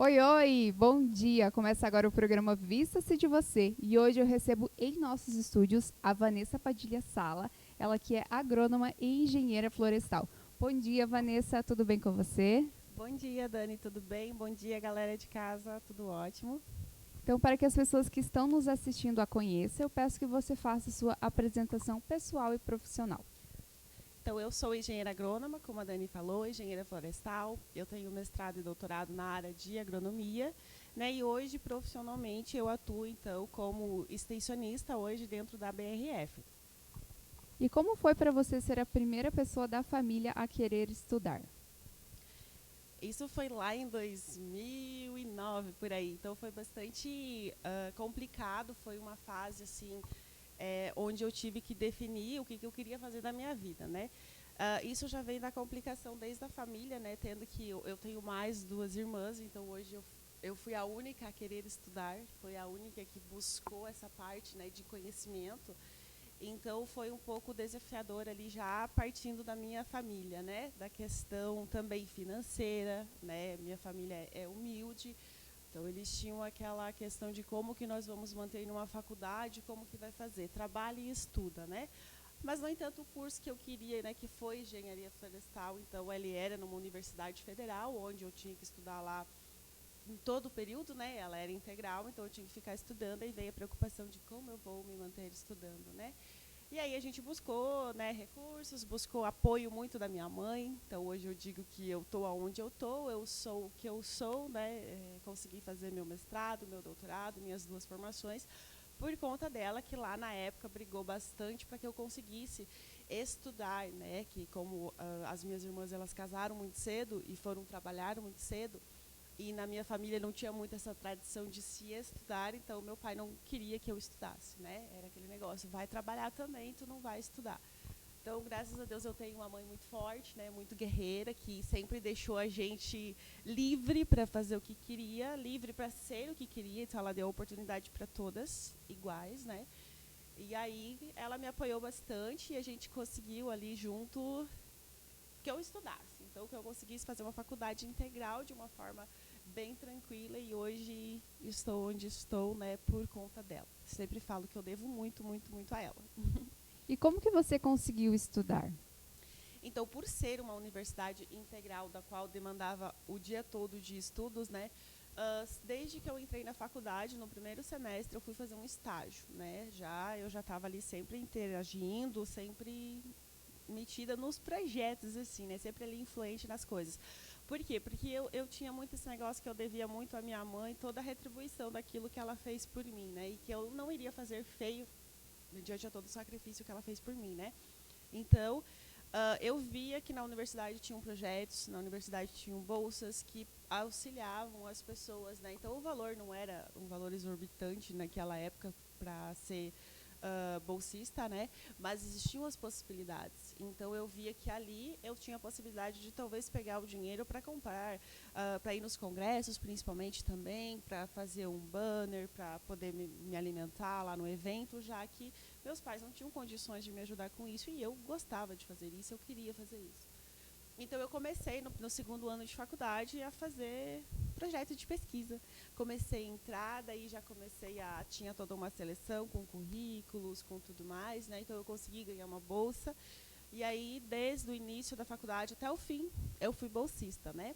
Oi, oi, bom dia! Começa agora o programa Vista-se de Você e hoje eu recebo em nossos estúdios a Vanessa Padilha Sala, ela que é agrônoma e engenheira florestal. Bom dia, Vanessa, tudo bem com você? Bom dia, Dani, tudo bem? Bom dia, galera de casa, tudo ótimo? Então, para que as pessoas que estão nos assistindo a conheçam, eu peço que você faça sua apresentação pessoal e profissional. Então, eu sou engenheira agrônoma, como a Dani falou, engenheira florestal. Eu tenho mestrado e doutorado na área de agronomia, né? E hoje, profissionalmente, eu atuo, então, como extensionista hoje dentro da BRF. E como foi para você ser a primeira pessoa da família a querer estudar? Isso foi lá em 2009, por aí. Então, foi bastante complicado. Foi uma fase, assim, onde eu tive que definir o que eu queria fazer da minha vida, né? Isso já vem da complicação desde a família, né? Tendo que eu tenho mais duas irmãs, então hoje eu fui a única a querer estudar, foi a única que buscou essa parte, né, de conhecimento. Então foi um pouco desafiador ali já partindo da minha família, né? Da questão também financeira, né? Minha família é humilde, então eles tinham aquela questão de como que nós vamos manter numa faculdade, como que vai fazer, trabalha e estuda, né? Mas, no entanto, o curso que eu queria, né, que foi engenharia florestal, então ele era numa universidade federal, onde eu tinha que estudar lá em todo o período, né? Ela era integral, então eu tinha que ficar estudando, e veio a preocupação de como eu vou me manter estudando, né? E aí a gente buscou, né, recursos, buscou apoio muito da minha mãe. Então hoje eu digo que eu estou aonde eu sou o que eu sou, né? Consegui fazer meu mestrado, meu doutorado, minhas duas formações por conta dela, que lá na época brigou bastante para que eu conseguisse estudar, né? Que como as minhas irmãs elas casaram muito cedo e foram trabalhar muito cedo, e na minha família não tinha muito essa tradição de se estudar, então meu pai não queria que eu estudasse, né? Era aquele negócio, vai trabalhar também, tu não vai estudar. Então, graças a Deus, eu tenho uma mãe muito forte, né, muito guerreira, que sempre deixou a gente livre para fazer o que queria, livre para ser o que queria. Então, ela deu oportunidade para todas iguais, né? E aí, ela me apoiou bastante e a gente conseguiu ali junto que eu estudasse. Então, que eu conseguisse fazer uma faculdade integral de uma forma bem tranquila, e hoje estou onde estou, né, por conta dela. Sempre falo que eu devo muito, muito, muito a ela. E como que você conseguiu estudar? Então, por ser uma universidade integral, da qual demandava o dia todo de estudos, né, desde que eu entrei na faculdade, no primeiro semestre, eu fui fazer um estágio, né? Eu já estava ali sempre interagindo, sempre metida nos projetos, assim, né? Sempre ali influente nas coisas. Por quê? Porque eu tinha muito esse negócio que eu devia muito à minha mãe, toda a retribuição daquilo que ela fez por mim, né? E que eu não iria fazer feio diante de todo o sacrifício que ela fez por mim, né? Então, eu via que na universidade tinham projetos, na universidade tinham bolsas que auxiliavam as pessoas, né? Então, o valor não era um valor exorbitante naquela época para ser bolsista, né? Mas existiam as possibilidades. Então, eu via que ali eu tinha a possibilidade de talvez pegar o dinheiro para comprar, para ir nos congressos, principalmente também, para fazer um banner, para poder me alimentar lá no evento, já que meus pais não tinham condições de me ajudar com isso e eu gostava de fazer isso, eu queria fazer isso. Então, eu comecei no segundo ano de faculdade a fazer projeto de pesquisa. Comecei a entrar, daí já comecei a... Tinha toda uma seleção com currículos, com tudo mais, né? Então, eu consegui ganhar uma bolsa. E aí, desde o início da faculdade até o fim, eu fui bolsista, né?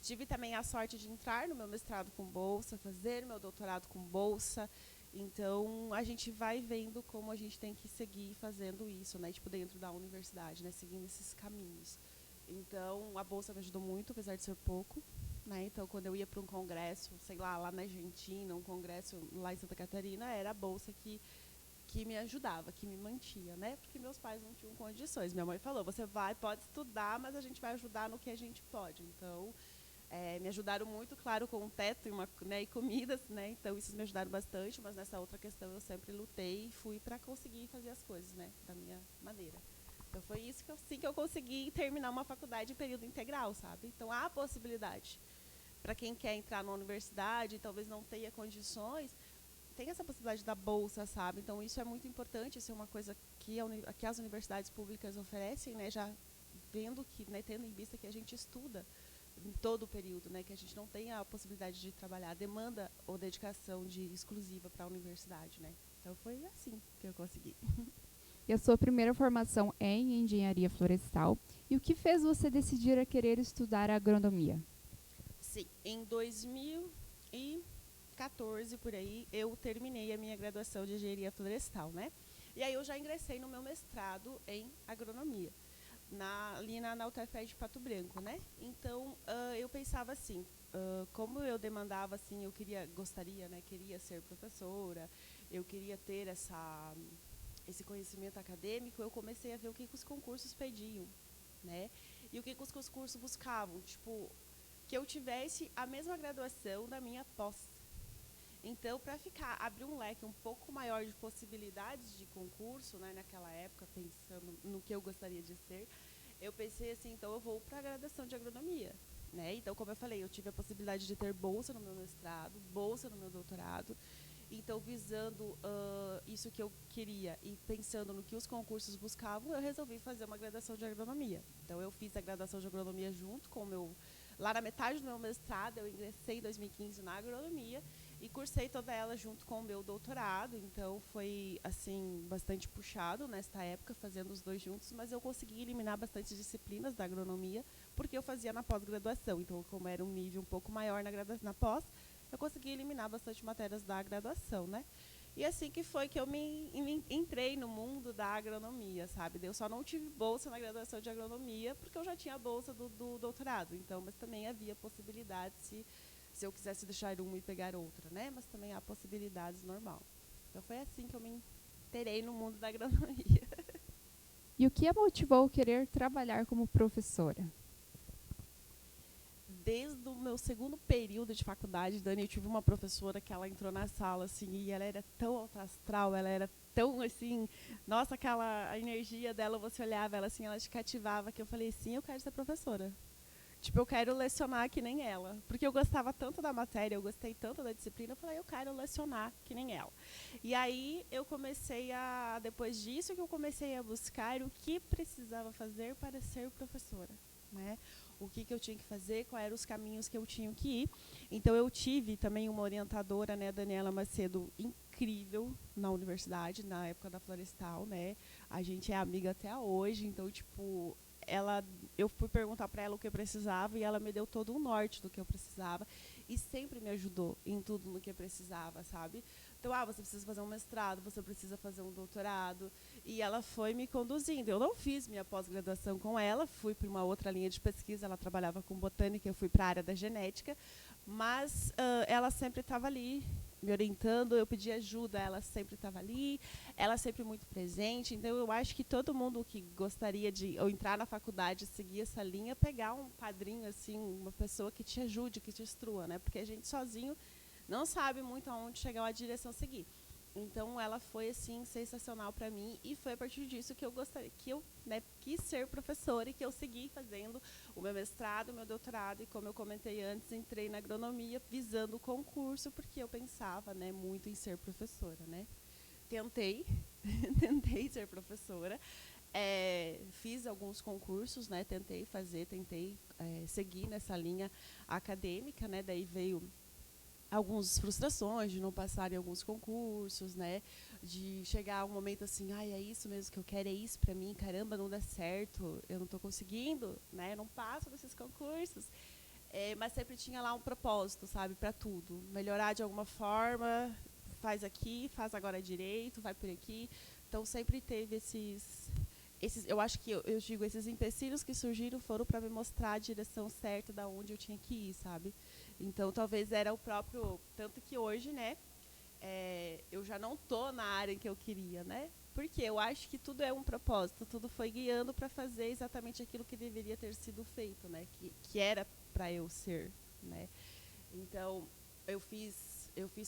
Tive também a sorte de entrar no meu mestrado com bolsa, fazer meu doutorado com bolsa. Então, a gente vai vendo como a gente tem que seguir fazendo isso, né? Tipo, dentro da universidade, né? Seguindo esses caminhos. Então, a bolsa me ajudou muito, apesar de ser pouco, né? Então, quando eu ia para um congresso, sei lá na Argentina, um congresso lá em Santa Catarina, era a bolsa que me ajudava, que me mantia, né? Porque meus pais não tinham condições. Minha mãe falou, você pode estudar, mas a gente vai ajudar no que a gente pode. Então, me ajudaram muito, claro, com um teto né, e comidas, né? Então, isso me ajudaram bastante, mas nessa outra questão eu sempre lutei e fui para conseguir fazer as coisas, né? Da minha maneira. Então, foi isso que assim que eu consegui terminar uma faculdade em período integral, sabe? Então, há a possibilidade. Para quem quer entrar na universidade e talvez não tenha condições, tem essa possibilidade da bolsa, sabe? Então, isso é muito importante, isso é uma coisa que as universidades públicas oferecem, né? Já vendo que, né, tendo em vista que a gente estuda em todo o período, né, que a gente não tem a possibilidade de trabalhar, demanda ou dedicação exclusiva para a universidade, né. Então foi assim que eu consegui. E a sua primeira formação é em engenharia florestal. E o que fez você decidir a querer estudar agronomia? Sim, em 2014, por aí, eu terminei a minha graduação de engenharia florestal, né? E aí eu já ingressei no meu mestrado em agronomia, ali na UTFPR de Pato Branco, né? Então, eu pensava assim, como eu demandava, assim, gostaria, né? Queria ser professora, eu queria ter esse conhecimento acadêmico, eu comecei a ver o que os concursos pediam, né? E o que os concursos buscavam, tipo, que eu tivesse a mesma graduação da minha pós. Então, para abrir um leque um pouco maior de possibilidades de concurso, né, naquela época, pensando no que eu gostaria de ser, eu pensei assim, então eu vou para a graduação de agronomia, né? Então, como eu falei, eu tive a possibilidade de ter bolsa no meu mestrado, bolsa no meu doutorado. Então, visando isso que eu queria e pensando no que os concursos buscavam, eu resolvi fazer uma graduação de agronomia. Então, eu fiz a graduação de agronomia junto com o meu... Lá na metade do meu mestrado, eu ingressei em 2015 na agronomia e cursei toda ela junto com o meu doutorado. Então, foi, assim, bastante puxado nesta época, fazendo os dois juntos, mas eu consegui eliminar bastante disciplinas da agronomia, porque eu fazia na pós-graduação. Então, como era um nível um pouco maior na pós, eu consegui eliminar bastante matérias da graduação, né? E assim que foi que eu entrei no mundo da agronomia, sabe? Eu só não tive bolsa na graduação de agronomia, porque eu já tinha a bolsa do doutorado. Então, mas também havia possibilidade se eu quisesse deixar uma e pegar outra, né? Mas também há possibilidades normal. Então, foi assim que eu me inteirei no mundo da agronomia. E o que a motivou a querer trabalhar como professora? Desde o meu segundo período de faculdade, Dani, eu tive uma professora que ela entrou na sala, assim, e ela era tão alto astral, ela era tão, assim, nossa, a energia dela, você olhava ela, assim, ela te cativava, que eu falei, sim, eu quero ser professora. Tipo, eu quero lecionar que nem ela. Porque eu gostava tanto da matéria, eu gostei tanto da disciplina, eu falei, eu quero lecionar que nem ela. E aí, eu comecei depois disso, que eu comecei a buscar o que precisava fazer para ser professora, né? O que eu tinha que fazer, quais eram os caminhos que eu tinha que ir. Então, eu tive também uma orientadora, né, Daniela Macedo, incrível na universidade, na época da Florestal, né? A gente é amiga até hoje, então, tipo, eu fui perguntar para ela o que eu precisava e ela me deu todo o norte do que eu precisava e sempre me ajudou em tudo no que eu precisava, sabe? Então, você precisa fazer um mestrado, você precisa fazer um doutorado. E ela foi me conduzindo. Eu não fiz minha pós-graduação com ela, fui para uma outra linha de pesquisa, ela trabalhava com botânica, eu fui para a área da genética, mas ela sempre estava ali me orientando, eu pedi ajuda, ela sempre estava ali, ela sempre muito presente. Então, eu acho que todo mundo que gostaria de ou entrar na faculdade, seguir essa linha, pegar um padrinho, assim, uma pessoa que te ajude, que te instrua, né? Porque a gente sozinho não sabe muito aonde chegar ou a direção a seguir. Então, ela foi, assim, sensacional para mim e foi a partir disso que eu né, quis ser professora e que eu segui fazendo o meu mestrado, o meu doutorado e, como eu comentei antes, entrei na agronomia visando o concurso porque eu pensava, né, muito em ser professora, né. Tentei ser professora, fiz alguns concursos, né, tentei seguir nessa linha acadêmica, né, daí veio algumas frustrações de não passar em alguns concursos, né? De chegar um momento assim, é isso mesmo que eu quero, é isso para mim, caramba, não dá certo, eu não estou conseguindo, né? Eu não passo desses concursos. Mas sempre tinha lá um propósito, sabe, para tudo. Melhorar de alguma forma, faz aqui, faz agora direito, vai por aqui. Então, sempre teve eu acho que eu digo, esses empecilhos que surgiram foram para me mostrar a direção certa da onde eu tinha que ir, sabe? Então, talvez era o próprio... Tanto que hoje, né, eu já não estou na área que eu queria, né? Porque eu acho que tudo é um propósito, tudo foi guiando para fazer exatamente aquilo que deveria ter sido feito, né? Que era para eu ser, né? Então, eu fiz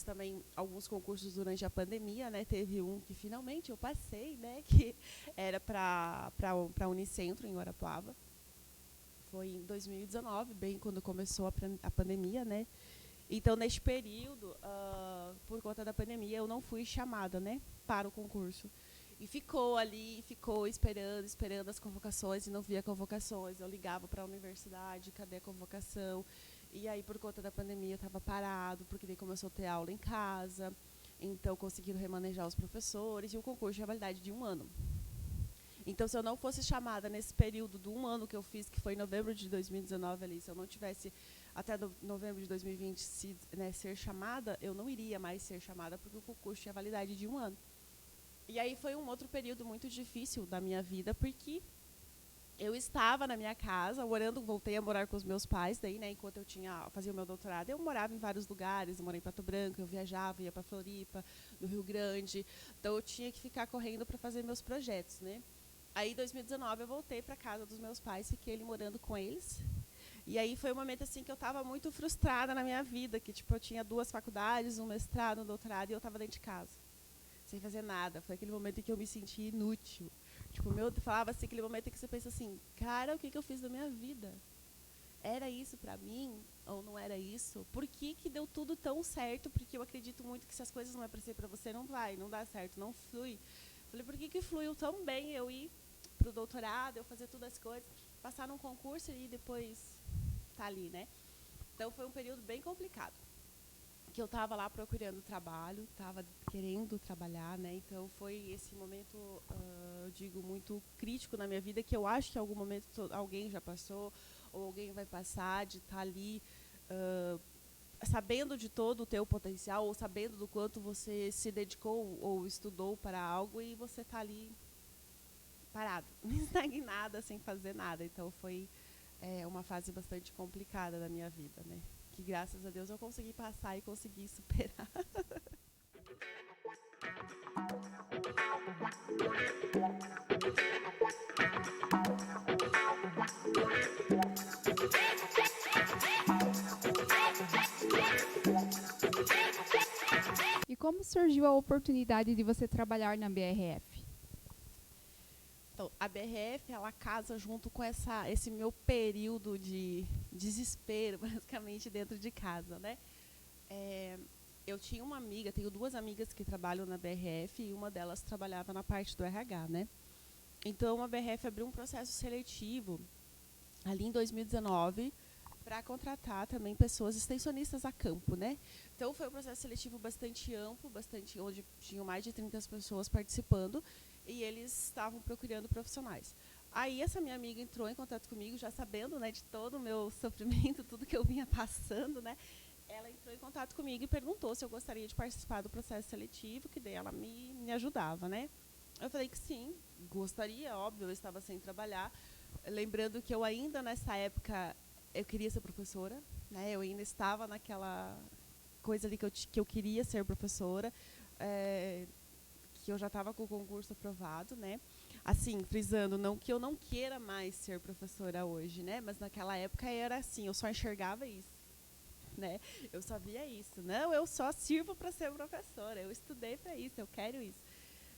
também alguns concursos durante a pandemia, né? Teve um que finalmente eu passei, né? Que era para a Unicentro, em Guarapuava. Foi em 2019, bem quando começou a pandemia, né? Então, neste período, por conta da pandemia, eu não fui chamada, né, para o concurso. E ficou ali, ficou esperando as convocações e não via convocações. Eu ligava para a universidade, cadê a convocação? E aí, por conta da pandemia, estava parado, porque daí começou a ter aula em casa. Então, conseguiram remanejar os professores e o concurso tinha validade de 1 ano. Então, se eu não fosse chamada nesse período do 1 ano que eu fiz, que foi em novembro de 2019, ali, se eu não tivesse até novembro de 2020 ser chamada, eu não iria mais ser chamada, porque o concurso tinha validade de 1 ano. E aí foi um outro período muito difícil da minha vida, porque eu estava na minha casa, voltei a morar com os meus pais, daí, né, enquanto fazia o meu doutorado, eu morava em vários lugares, eu morei em Pato Branco, eu viajava, ia para Floripa, no Rio Grande, então eu tinha que ficar correndo para fazer meus projetos, né. Aí, em 2019, eu voltei para a casa dos meus pais, fiquei ali morando com eles. E aí foi um momento assim que eu estava muito frustrada na minha vida, que tipo eu tinha 2 faculdades, um mestrado, um doutorado, e eu estava dentro de casa, sem fazer nada. Foi aquele momento em que eu me senti inútil. Tipo, falava assim, aquele momento em que você pensa assim, cara, o que eu fiz da minha vida? Era isso para mim ou não era isso? Por que deu tudo tão certo? Porque eu acredito muito que se as coisas não é para ser para você, não dá certo, não flui. Falei, por que fluiu tão bem eu ir pro doutorado, eu fazer todas as coisas, passar num concurso e depois tá ali, né? Então foi um período bem complicado, que eu estava lá procurando trabalho, estava querendo trabalhar, né? Então foi esse momento, eu digo, muito crítico na minha vida, que eu acho que em algum momento alguém já passou, ou alguém vai passar, de estar ali sabendo de todo o teu potencial, ou sabendo do quanto você se dedicou ou estudou para algo, e você está ali parado, estagnada, sem fazer nada. Então foi uma fase bastante complicada da minha vida, né? Que graças a Deus eu consegui passar e consegui superar. E como surgiu a oportunidade de você trabalhar na BRF? Então, a BRF, ela casa junto com esse meu período de desespero, basicamente, dentro de casa, né? Eu tinha uma amiga, tenho 2 amigas que trabalham na BRF, e uma delas trabalhava na parte do RH, né? Então, a BRF abriu um processo seletivo ali em 2019 para contratar também pessoas extensionistas a campo, né? Então, foi um processo seletivo bastante amplo, onde tinham mais de 30 pessoas participando, e eles estavam procurando profissionais. Aí, essa minha amiga entrou em contato comigo, já sabendo, né, de todo o meu sofrimento, tudo que eu vinha passando, né? Ela entrou em contato comigo e perguntou se eu gostaria de participar do processo seletivo, que daí ela me ajudava, né? Eu falei que sim, gostaria, óbvio, eu estava sem trabalhar. Lembrando que eu ainda, nessa época, eu queria ser professora, né? Eu ainda estava naquela coisa ali que eu queria ser professora, que eu já estava com o concurso aprovado, né? Assim, frisando, não que eu não queira mais ser professora hoje, né? Mas naquela época era assim, eu só enxergava isso, né? Eu só via isso. Não, eu só sirvo para ser professora, eu estudei para isso, eu quero isso.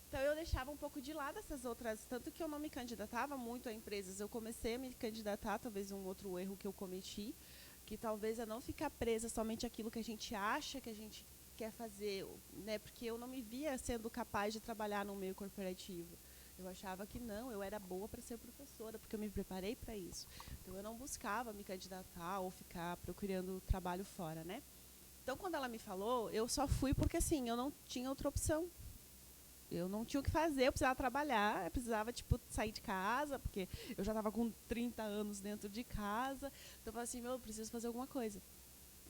Então, eu deixava um pouco de lado essas outras, tanto que eu não me candidatava muito a empresas. Eu comecei a me candidatar, talvez um outro erro que eu cometi, que talvez é não ficar presa somente àquilo que a gente acha que a gente quer fazer, né? Porque eu não me via sendo capaz de trabalhar no meio corporativo. Eu achava que não, eu era boa para ser professora, porque eu me preparei para isso. Então, eu não buscava me candidatar ou ficar procurando trabalho fora, né? Então, quando ela me falou, eu só fui porque, assim, eu não tinha outra opção. Eu não tinha o que fazer, eu precisava trabalhar, eu precisava, tipo, sair de casa, porque eu já estava com 30 anos dentro de casa. Então, eu falei assim, eu preciso fazer alguma coisa.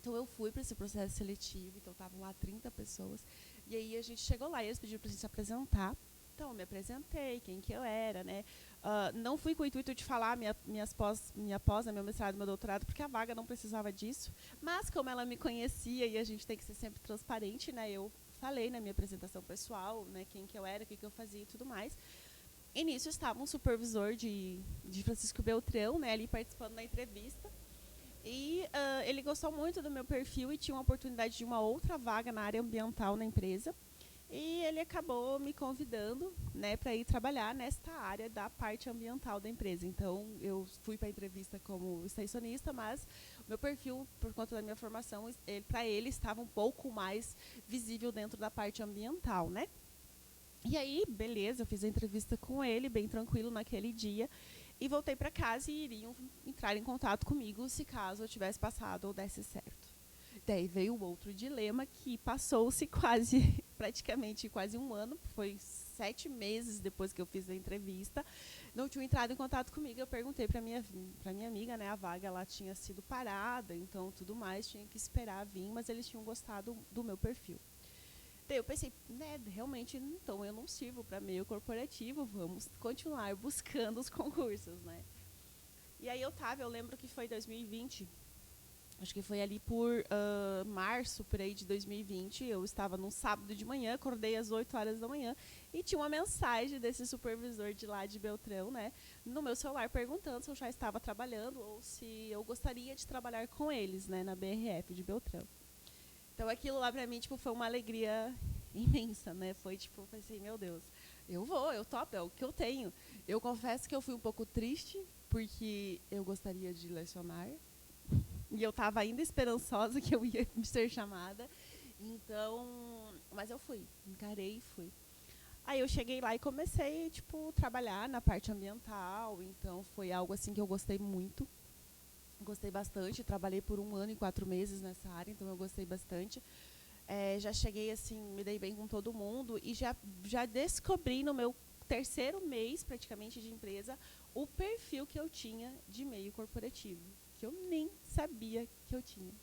Então, eu fui para esse processo seletivo, então estavam lá 30 pessoas. E aí, a gente chegou lá e eles pediram para a gente se apresentar. Então, eu me apresentei, quem que eu era, né? Não fui com o intuito de falar minha pós, meu mestrado, meu doutorado, porque a vaga não precisava disso. Mas, como ela me conhecia, e a gente tem que ser sempre transparente, né? Eu falei na minha apresentação pessoal, né, quem que eu era, o que eu fazia e tudo mais. E nisso estava um supervisor de Francisco Beltrão, né, ali participando da entrevista. E ele gostou muito do meu perfil e tinha uma oportunidade de uma outra vaga na área ambiental na empresa. E ele acabou me convidando, né, para ir trabalhar nesta área da parte ambiental da empresa. Então, eu fui para a entrevista como extensionista, mas o meu perfil, por conta da minha formação, para ele estava um pouco mais visível dentro da parte ambiental, né? E aí, beleza, eu fiz a entrevista com ele, bem tranquilo naquele dia, e voltei para casa e iriam entrar em contato comigo se caso eu tivesse passado ou desse certo. Daí veio o outro dilema que passou-se quase, praticamente quase um ano, foi 7 meses depois que eu fiz a entrevista, não tinham entrado em contato comigo. Eu perguntei para minha amiga, né, a vaga ela tinha sido parada, então tudo mais, tinha que esperar vir, mas eles tinham gostado do meu perfil. Daí eu pensei, né, realmente, então eu não sirvo para meio corporativo, vamos continuar buscando os concursos, né? E aí eu lembro que foi 2020, acho que foi ali por março, por aí de 2020, eu estava num sábado de manhã, acordei às 8 horas da manhã e tinha uma mensagem desse supervisor de lá de Beltrão, né, no meu celular perguntando se eu já estava trabalhando ou se eu gostaria de trabalhar com eles, né, na BRF de Beltrão. Então aquilo lá pra mim, tipo, foi uma alegria imensa, né? Foi tipo, eu pensei, meu Deus, eu topo, é o que eu tenho. Eu confesso que eu fui um pouco triste, porque eu gostaria de lecionar. E eu estava ainda esperançosa que eu ia ser chamada. Então, mas eu fui, encarei e fui. Aí eu cheguei lá e comecei, tipo, trabalhar na parte ambiental. Então foi algo assim que eu gostei muito. Gostei bastante, trabalhei por 1 ano e 4 meses nessa área, então eu gostei bastante. Já cheguei assim, me dei bem com todo mundo e já descobri no meu 3º mês, praticamente, de empresa, o perfil que eu tinha de meio corporativo, que eu nem sabia que eu tinha.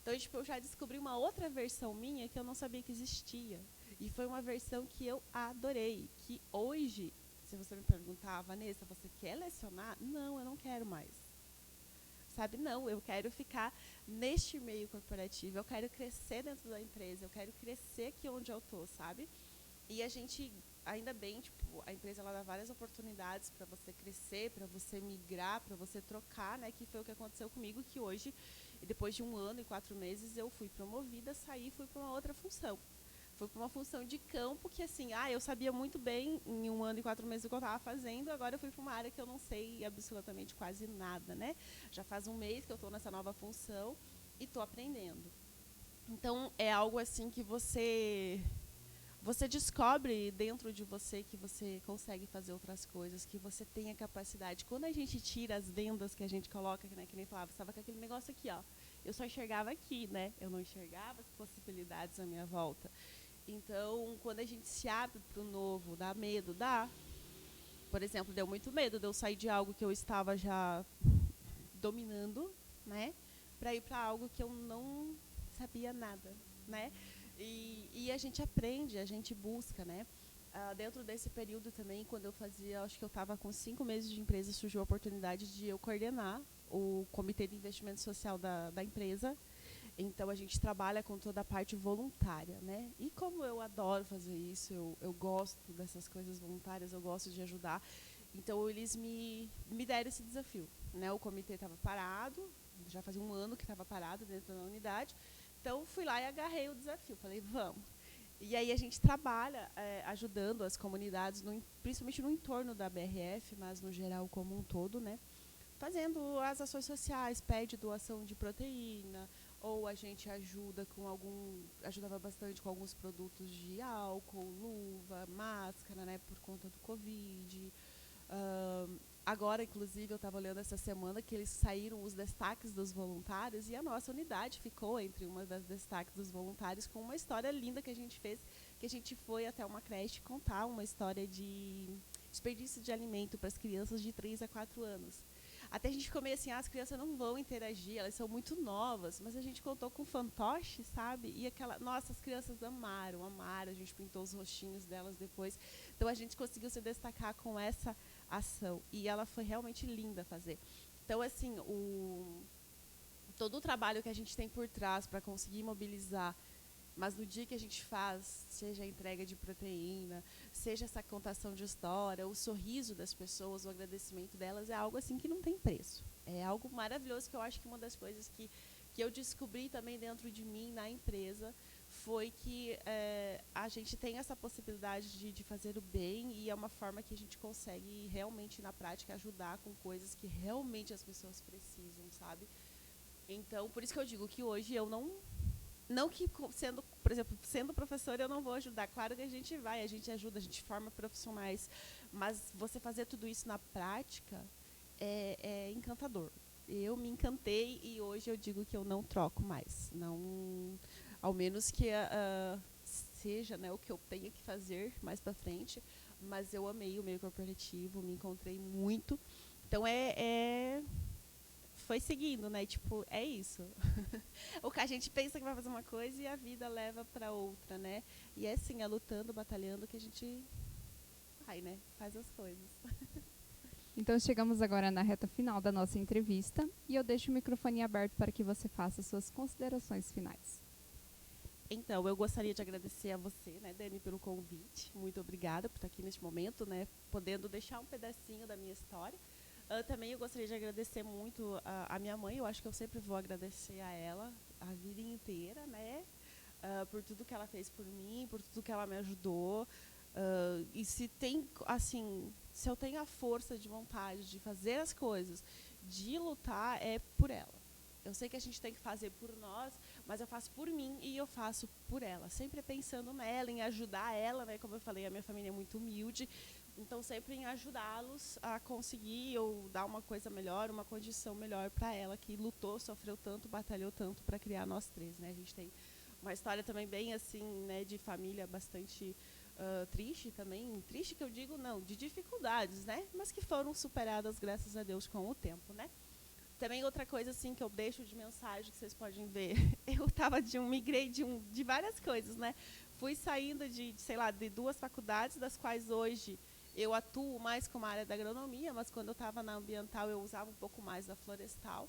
Então, tipo, eu já descobri uma outra versão minha que eu não sabia que existia. E foi uma versão que eu adorei, que hoje, se você me perguntar, Vanessa, você quer lecionar? Não, eu não quero mais. Sabe, não, eu quero ficar neste meio corporativo, eu quero crescer dentro da empresa, eu quero crescer aqui onde eu tô, sabe? E a gente, ainda bem, tipo, a empresa ela dá várias oportunidades para você crescer, para você migrar, para você trocar, né? Que foi o que aconteceu comigo, que hoje, depois de 1 ano e 4 meses, eu fui promovida, saí e fui para uma outra função. Foi para uma função de campo que, assim, eu sabia muito bem em 1 ano e 4 meses o que eu estava fazendo, agora eu fui para uma área que eu não sei absolutamente quase nada, né? Já faz 1 mês que eu estou nessa nova função e estou aprendendo. Então, é algo assim que você descobre dentro de você que você consegue fazer outras coisas, que você tem a capacidade. Quando a gente tira as vendas que a gente coloca, né, que nem falava, estava com aquele negócio aqui, ó. Eu só enxergava aqui, né? Eu não enxergava as possibilidades à minha volta. Então, quando a gente se abre para o novo, dá medo, dá. Por exemplo, deu muito medo de eu sair de algo que eu estava já dominando, né, para ir para algo que eu não sabia nada, né? E a gente aprende, a gente busca, né? Dentro desse período também, quando eu fazia, acho que eu estava com 5 meses de empresa, surgiu a oportunidade de eu coordenar o comitê de investimento social da empresa. Então, a gente trabalha com toda a parte voluntária, né? E como eu adoro fazer isso, eu gosto dessas coisas voluntárias, eu gosto de ajudar. Então, eles me deram esse desafio, né? O comitê estava parado, já fazia 1 ano que estava parado dentro da unidade. Então, fui lá e agarrei o desafio. Falei, vamos. E aí a gente trabalha ajudando as comunidades, principalmente no entorno da BRF, mas no geral como um todo, né? Fazendo as ações sociais, pede doação de proteína, ou a gente ajudava bastante com alguns produtos de álcool, luva, máscara, né, por conta do Covid. Agora, inclusive, eu estava olhando essa semana que eles saíram os destaques dos voluntários e a nossa unidade ficou entre uma das destaques dos voluntários com uma história linda que a gente fez, que a gente foi até uma creche contar uma história de desperdício de alimento para as crianças de 3 a 4 anos. Até a gente ficou meio assim, as crianças não vão interagir, elas são muito novas, mas a gente contou com fantoche, sabe? E nossa, as crianças amaram, a gente pintou os rostinhos delas depois. Então a gente conseguiu se destacar com essa ação e ela foi realmente linda a fazer. Então, assim, todo o trabalho que a gente tem por trás para conseguir mobilizar, mas no dia que a gente faz, seja a entrega de proteína, seja essa contação de história, o sorriso das pessoas, o agradecimento delas, é algo assim que não tem preço. É algo maravilhoso que eu acho que uma das coisas que eu descobri também dentro de mim, na empresa, foi que a gente tem essa possibilidade de fazer o bem e é uma forma que a gente consegue realmente, na prática, ajudar com coisas que realmente as pessoas precisam, sabe? Então, por isso que eu digo que hoje eu não que, sendo, por exemplo, sendo professora, eu não vou ajudar. Claro que a gente vai, a gente ajuda, a gente forma profissionais. Mas você fazer tudo isso na prática é encantador. Eu me encantei e hoje eu digo que eu não troco mais. Não, ao menos que seja, né, o que eu tenha que fazer mais para frente. Mas eu amei o meio corporativo, me encontrei muito. Então foi seguindo, né? Tipo, é isso. O que a gente pensa que vai fazer uma coisa e a vida leva para outra, né? E é assim, é lutando, batalhando que a gente vai, né? Faz as coisas. Então chegamos agora na reta final da nossa entrevista e eu deixo o microfone aberto para que você faça suas considerações finais. Então, eu gostaria de agradecer a você, né, Dani, pelo convite. Muito obrigada por estar aqui neste momento, né, podendo deixar um pedacinho da minha história. Também eu gostaria de agradecer muito a minha mãe. Eu acho que eu sempre vou agradecer a ela a vida inteira, né, por tudo que ela fez por mim, por tudo que ela me ajudou. E se tem, assim, se eu tenho a força de vontade de fazer as coisas, de lutar, é por ela. Eu sei que a gente tem que fazer por nós, mas eu faço por mim e eu faço por ela. Sempre pensando nela, em ajudar ela, né? Como eu falei, a minha família é muito humilde, então sempre em ajudá-los a conseguir ou dar uma coisa melhor, uma condição melhor para ela, que lutou, sofreu tanto, batalhou tanto para criar nós três, né? A gente tem uma história também bem assim, né, de família bastante triste também, triste que eu digo não, de dificuldades, né? Mas que foram superadas, graças a Deus, com o tempo, né? Também outra coisa assim que eu deixo de mensagem que vocês podem ver, eu migrei de várias coisas, né? Fui saindo sei lá, de 2 faculdades, das quais hoje eu atuo mais como a área da agronomia, mas quando eu estava na ambiental eu usava um pouco mais da florestal.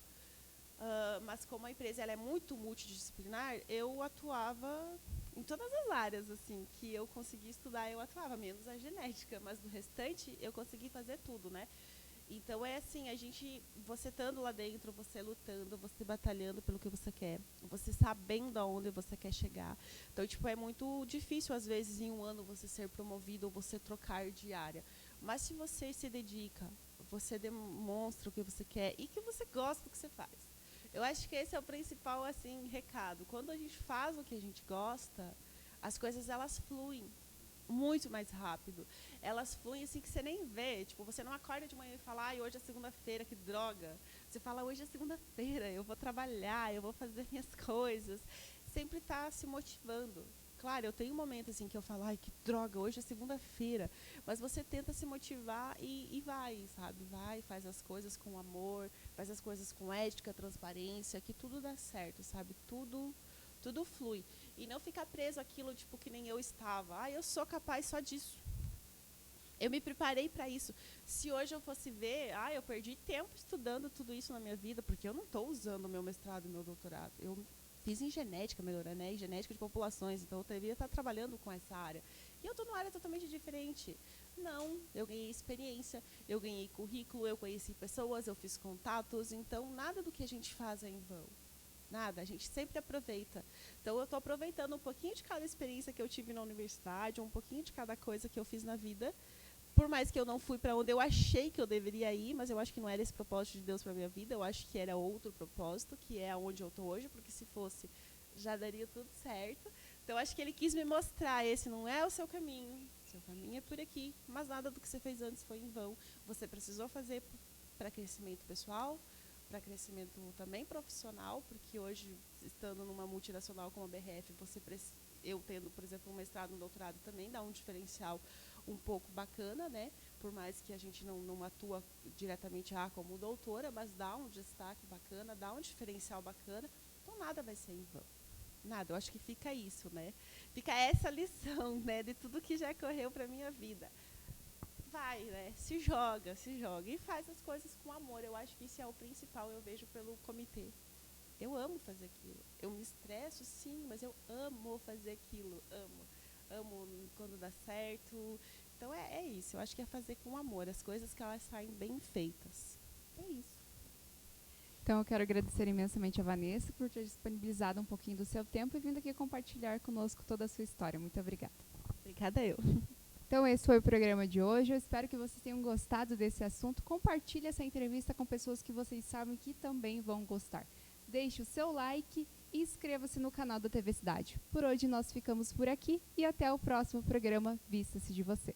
Mas como a empresa ela é muito multidisciplinar, eu atuava em todas as áreas assim que eu consegui estudar, eu atuava, menos a genética, mas do restante eu consegui fazer tudo, né? Então é assim, você estando lá dentro, você lutando, você batalhando pelo que você quer, você sabendo aonde você quer chegar. Então, tipo, é muito difícil às vezes em um ano você ser promovido ou você trocar de área. Mas se você se dedica, você demonstra o que você quer e que você gosta do que você faz. Eu acho que esse é o principal assim recado. Quando a gente faz o que a gente gosta, as coisas elas fluem muito mais rápido. Elas fluem assim que você nem vê. Tipo, você não acorda de manhã e fala, ai, hoje é segunda-feira, que droga. Você fala, hoje é segunda-feira, eu vou trabalhar, eu vou fazer minhas coisas. Sempre está se motivando. Claro, eu tenho um momento assim que eu falo, ai, que droga, hoje é segunda-feira. Mas você tenta se motivar e vai, sabe? Vai, faz as coisas com amor, faz as coisas com ética, transparência, que tudo dá certo, sabe? Tudo flui. E não ficar preso àquilo, tipo, que nem eu estava. Ah, eu sou capaz só disso. Eu me preparei para isso. Se hoje eu fosse ver, eu perdi tempo estudando tudo isso na minha vida, porque eu não estou usando o meu mestrado e meu doutorado. Eu fiz em genética, melhorando, né? Em genética de populações, então eu deveria estar trabalhando com essa área. E eu estou numa área totalmente diferente. Não, eu ganhei experiência, eu ganhei currículo, eu conheci pessoas, eu fiz contatos, então nada do que a gente faz é em vão. Nada, a gente sempre aproveita. Então, eu estou aproveitando um pouquinho de cada experiência que eu tive na universidade, um pouquinho de cada coisa que eu fiz na vida. Por mais que eu não fui para onde eu achei que eu deveria ir, mas eu acho que não era esse propósito de Deus para a minha vida, eu acho que era outro propósito, que é onde eu estou hoje, porque se fosse, já daria tudo certo. Então, acho que ele quis me mostrar, esse não é o seu caminho é por aqui, mas nada do que você fez antes foi em vão. Você precisou fazer para crescimento pessoal, para crescimento também profissional, porque hoje, estando numa multinacional como a BRF, eu tendo, por exemplo, um mestrado, um doutorado, também dá um diferencial um pouco bacana, né? Por mais que a gente não atua diretamente como doutora, mas dá um destaque bacana, dá um diferencial bacana, então nada vai ser em vão. Nada, eu acho que fica isso, né? Fica essa lição, né, de tudo que já correu para a minha vida. Vai, né? Se joga e faz as coisas com amor. Eu acho que isso é o principal, eu vejo pelo comitê. Eu amo fazer aquilo. Eu me estresso, sim, mas eu amo fazer aquilo. Amo quando dá certo. Então é isso. Eu acho que é fazer com amor. As coisas que elas saem bem feitas. É isso. Então, eu quero agradecer imensamente a Vanessa por ter disponibilizado um pouquinho do seu tempo e vindo aqui compartilhar conosco toda a sua história. Muito obrigada. Obrigada eu. Então, esse foi o programa de hoje. Eu espero que vocês tenham gostado desse assunto. Compartilhe essa entrevista com pessoas que vocês sabem que também vão gostar. Deixe o seu like e inscreva-se no canal da TV Cidade. Por hoje nós ficamos por aqui e até o próximo programa Vista-se de Você.